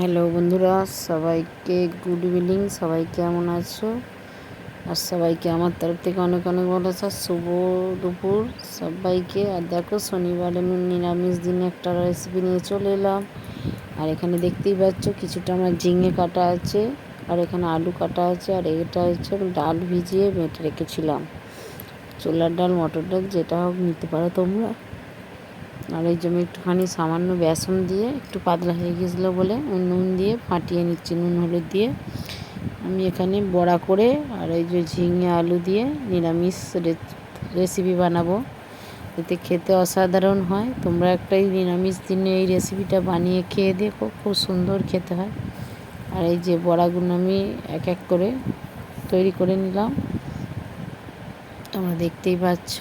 Hello বন্ধুরা, সবাইকে good evening. সবাই কেমন আছো? আর সবাইকে আমার তরফ থেকে অনেক অনেক ভালোবাসা। শুভ দুপুর সবাইকে। আর দেখো, শনিবারে আমি নিরামিষ দিনে একটা রেসিপি নিয়ে চলে এলাম। আর এখানে দেখতেই পাচ্ছ কিছুটা আমার ঝিঙে কাটা আছে, আর এখানে আলু কাটা আছে, আর এটা হচ্ছে ডাল ভিজিয়ে বেটে রেখেছিলাম। ছোলার ডাল, মটর ডাল, যেটা হোক নিতে পারো তোমরা। আর এই যে আমি একটুখানি সামান্য বেসন দিয়ে, একটু পাতলা হয়ে গেছিলো বলে আমি নুন দিয়ে ফাটিয়ে নিচ্ছি, নুন হলুদ দিয়ে। আমি এখানে বড়া করে আর এই যে ঝিঙে আলু দিয়ে নিরামিষ রেসিপি বানাবো। এতে খেতে অসাধারণ হয়। তোমরা একটাই নিরামিষ দিনে এই রেসিপিটা বানিয়ে খেয়ে দেখো, খুব সুন্দর খেতে হয়। আর এই যে বড়াগুলো আমি এক এক করে তৈরি করে নিলাম, তোমরা দেখতেই পাচ্ছ।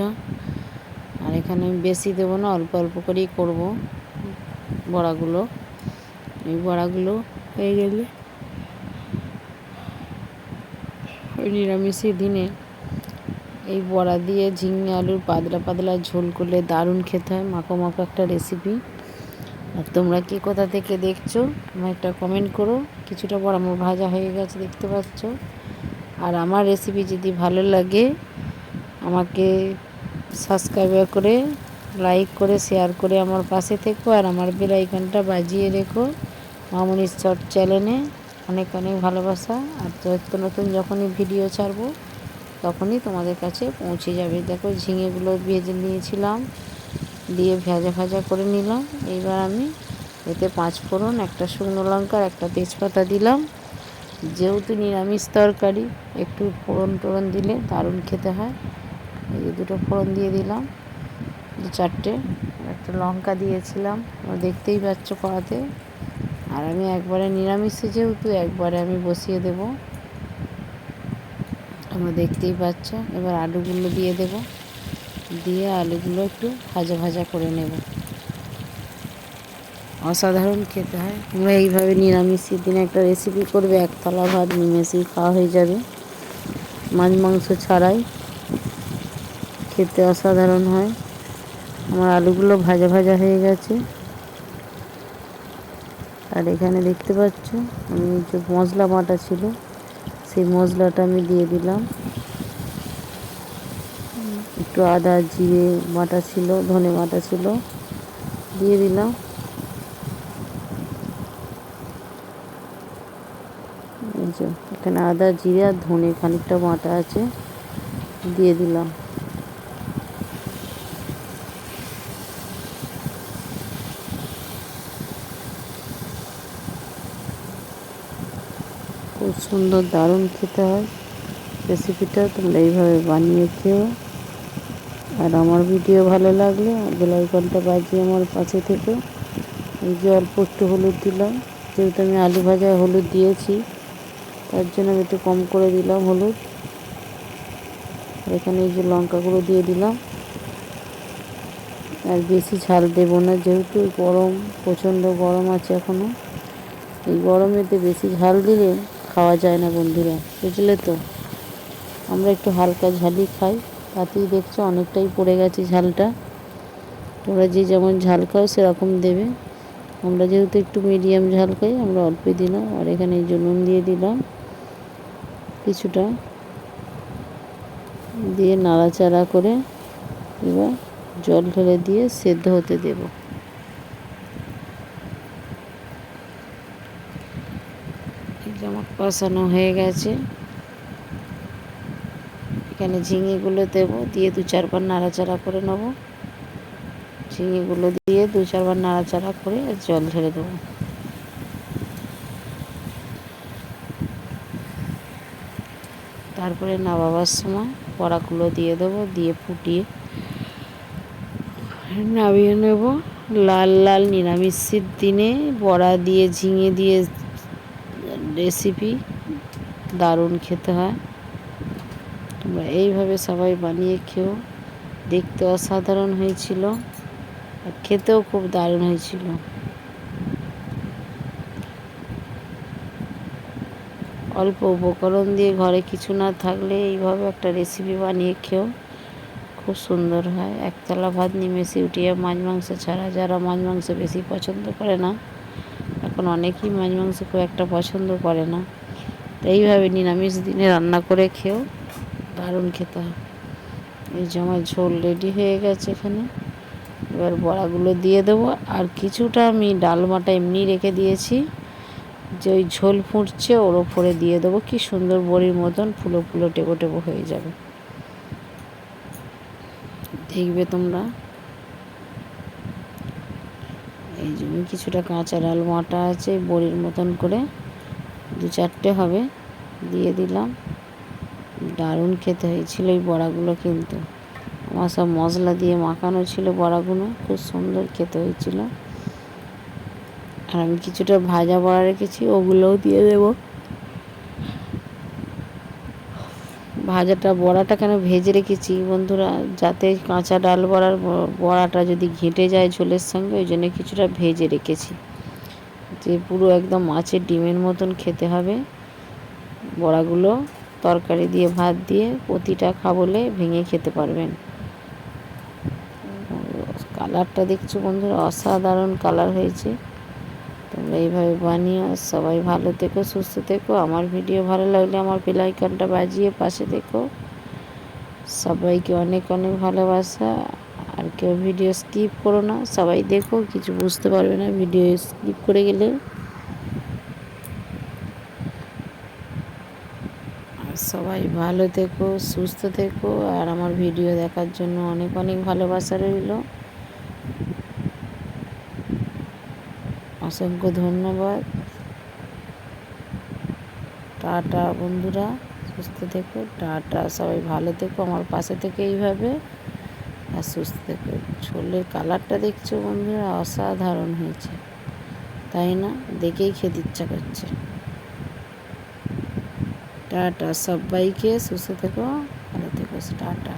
আর এখানে আমি বেশি দেবো না, অল্প অল্প করেই করবো বড়াগুলো। এই বড়াগুলো হয়ে গেলে ওই নিরামিষের দিনে এই বড়া দিয়ে ঝিঙে আলুর পাতলা পাতলা ঝোল করলে দারুণ খেতে হয়, মাখো মাখো একটা রেসিপি। আর তোমরা কি কোথা থেকে দেখছো আমার একটা কমেন্ট করো। কিছুটা বড়া আমার ভাজা হয়ে গেছে, দেখতে পাচ্ছ। আর আমার রেসিপি যদি ভালো লাগে আমাকে সাবস্ক্রাইব করে, লাইক করে, শেয়ার করে আমার পাশে থেকো। আর আমার বেল আইকনটা বাজিয়ে রেখো। মামনির শর্ট চ্যানেলে অনেক অনেক ভালোবাসা। আর নতুন যখনই ভিডিও ছাড়বো তখনই তোমাদের কাছে পৌঁছে যাবে। দেখো, ঝিঙেগুলো ভেজে নিয়েছিলাম, দিয়ে ভাজা ভাজা করে নিলাম। এইবার আমি এতে 5 ফোড়ন, একটা শুকনো লঙ্কা, একটা তেজপাতা দিলাম। যেহেতু নিরামিষ তরকারি একটু ফোড়ন টোড়ন দিলে দারুণ খেতে হয়। এই যে 2টো ফোড়ন দিয়ে দিলাম, 2-4টে, একটা লঙ্কা দিয়েছিলাম, দেখতেই পাচ্ছ কড়াতে। আর আমি একবারে নিরামিষে যেহেতু একবারে আমি বসিয়ে দেব, তোমরা দেখতেই পাচ্ছ। এবার আলুগুলো দিয়ে দেব, দিয়ে আলুগুলো একটু ভাজা ভাজা করে নেব। অসাধারণ খেতে হয়। তোমরা এইভাবে নিরামিষের দিনে একটা রেসিপি করবে, এক থালা ভাত নিমেষেই খাওয়া হয়ে যাবে, মাছ মাংস ছাড়াই। খেতে অসাধারণ হয়। আমার আলুগুলো ভাজা ভাজা হয়ে গেছে। আর এখানে দেখতে পাচ্ছ আমি যে মশলা বাটা ছিল সেই মশলাটা আমি দিয়ে দিলাম। একটু আদা জিরে বাটা ছিল, ধনে বাটা ছিল, দিয়ে দিলাম। এই যে এখানে আদা জিরে আর ধনে খানিকটা বাটা আছে, দিয়ে দিলাম। খুব সুন্দর দারুণ খেতে হয় রেসিপিটা। তোমরা এইভাবে বানিয়ে খেও। আর আমার ভিডিও ভালো লাগলে বেল আইকনটা বাজিয়ে আমার পাশে থেকে। এই যে অল্প একটু হলুদ দিলাম, যেহেতু আমি আলু ভাজায় হলুদ দিয়েছি তার জন্য আমি একটু কম করে দিলাম হলুদ। এখানে এই যে লঙ্কা গুঁড়ো দিয়ে দিলাম। আর বেশি ঝাল দেব না, যেহেতু গরম, প্রচণ্ড গরম আছে এখনও। এই গরমেতে বেশি ঝাল দিলে খাওয়া যায় না বন্ধুরা, বুঝলে তো। আমরা একটু হালকা ঝালই খাই, তাতেই দেখছো অনেকটাই পড়ে গেছে ঝালটা। তোমরা যে যেমন ঝাল খাও সেরকম দেবে। আমরা যেহেতু একটু মিডিয়াম ঝাল খাই, আমরা অল্পই দিলাম। আর এখানে এই যে নুন দিয়ে দিলাম কিছুটা, দিয়ে নাড়াচাড়া করে এবার জল ঢেলে দিয়ে সেদ্ধ হতে দেব। আমার কষানো হয়ে গেছে। এখানে ঝিঙেগুলো দেবো, দিয়ে 2-4 বার নাড়াচাড়া করে নেব। ঝিঙেগুলো দিয়ে 2-4 বার নাড়াচাড়া করে জল ঢেলে দেবো। তারপরে নামাবার সময় বড়াগুলো দিয়ে দেবো, দিয়ে ফুটিয়ে নামিয়ে নেব। লাল লাল নিরামিষের দিনে বড়া দিয়ে ঝিঙে দিয়ে রেসিপি দারুণ খেতে হয়। তোমরা এইভাবে সবাই বানিয়ে খেও। দেখতে অসাধারণ হয়েছিল, আর খেতেও খুব দারুণ হয়েছিল। অল্প উপকরণ দিয়ে ঘরে কিছু না থাকলে এইভাবে একটা রেসিপি বানিয়ে খেও, খুব সুন্দর হয়। একতলা ভাত নিমেষে উঠিয়ে, মাছ মাংস ছাড়া, যারা মাছ মাংস বেশি পছন্দ করে না এখন অনেকেই মাছ মাংস খুব একটা পছন্দ করে না, তো এইভাবে নিরামিষ দিনে রান্না করে খেয়েও দারুণ খেতে হয়। এই যে আমার ঝোল রেডি হয়ে গেছে এখানে। এবার বড়াগুলো দিয়ে দেবো। আর কিছুটা আমি ডালমাটা এমনি রেখে দিয়েছি, যে ওই ঝোল ফুটছে ওর ওপরে দিয়ে দেবো। কি সুন্দর বড়ির মতন ফুলো ফুলো টেপো টেপো হয়ে যাবে, দেখবে তোমরা। এই জন্য কিছুটা কাঁচা ডাল বাটা আছে, বড়ির মতন করে 2-4টে হবে, দিয়ে দিলাম। দারুণ খেতে হয়েছিল এই বড়াগুলো, কিন্তু আমার সব মশলা দিয়ে মাখানো ছিল বড়াগুলো, খুব সুন্দর খেতে হয়েছিল। আর আমি কিছুটা ভাজা বড়া রেখেছি, ওগুলোও দিয়ে দেবো। বড়াটা কেন ভেজে রেখেছি বন্ধুরা, যাতে কাঁচা ডাল বড়াটা যদি ঘেঁটে যায় ঝোলের সঙ্গে, ওই জন্য কিছুটা ভেজে রেখেছি, যে পুরো একদম মাছের ডিমের মতন খেতে হবে বড়াগুলো। তরকারি দিয়ে ভাত দিয়ে প্রতিটা খাবলে ভেঙে খেতে পারবেন। কালারটা দেখছো বন্ধুরা, অসাধারণ কালার হয়েছে। তোমরা এইভাবে বানিও। সবাই ভালো থেকো, সুস্থ থেকো। আমার ভিডিও ভালো লাগলে আমার বেল আইকনটা বাজিয়ে পাশে থেকো। সবাইকে অনেক অনেক ভালোবাসা। আর কেউ ভিডিও স্কিপ করো না, সবাই দেখো, কিছু বুঝতে পারবে না ভিডিও স্কিপ করে গেলে। আর সবাই ভালো থেকো, সুস্থ থেকো। আর আমার ভিডিও দেখার জন্য অনেক অনেক ভালোবাসা রইল। অসংখ্য ধন্যবাদ। টাটা বন্ধুরা, সুস্থ থেকো, টাটা। সবাই ভালো থেকো, আমার পাশে থেকে এইভাবে, আর সুস্থ থেকো। ঝোলের কালারটা দেখছো বন্ধুরা, অসাধারণ হয়েছে, তাই না? দেখেই খেতে ইচ্ছা করছে। টাটা, সবাইকে সুস্থ থেকো, ভালো থেকো, টাটা।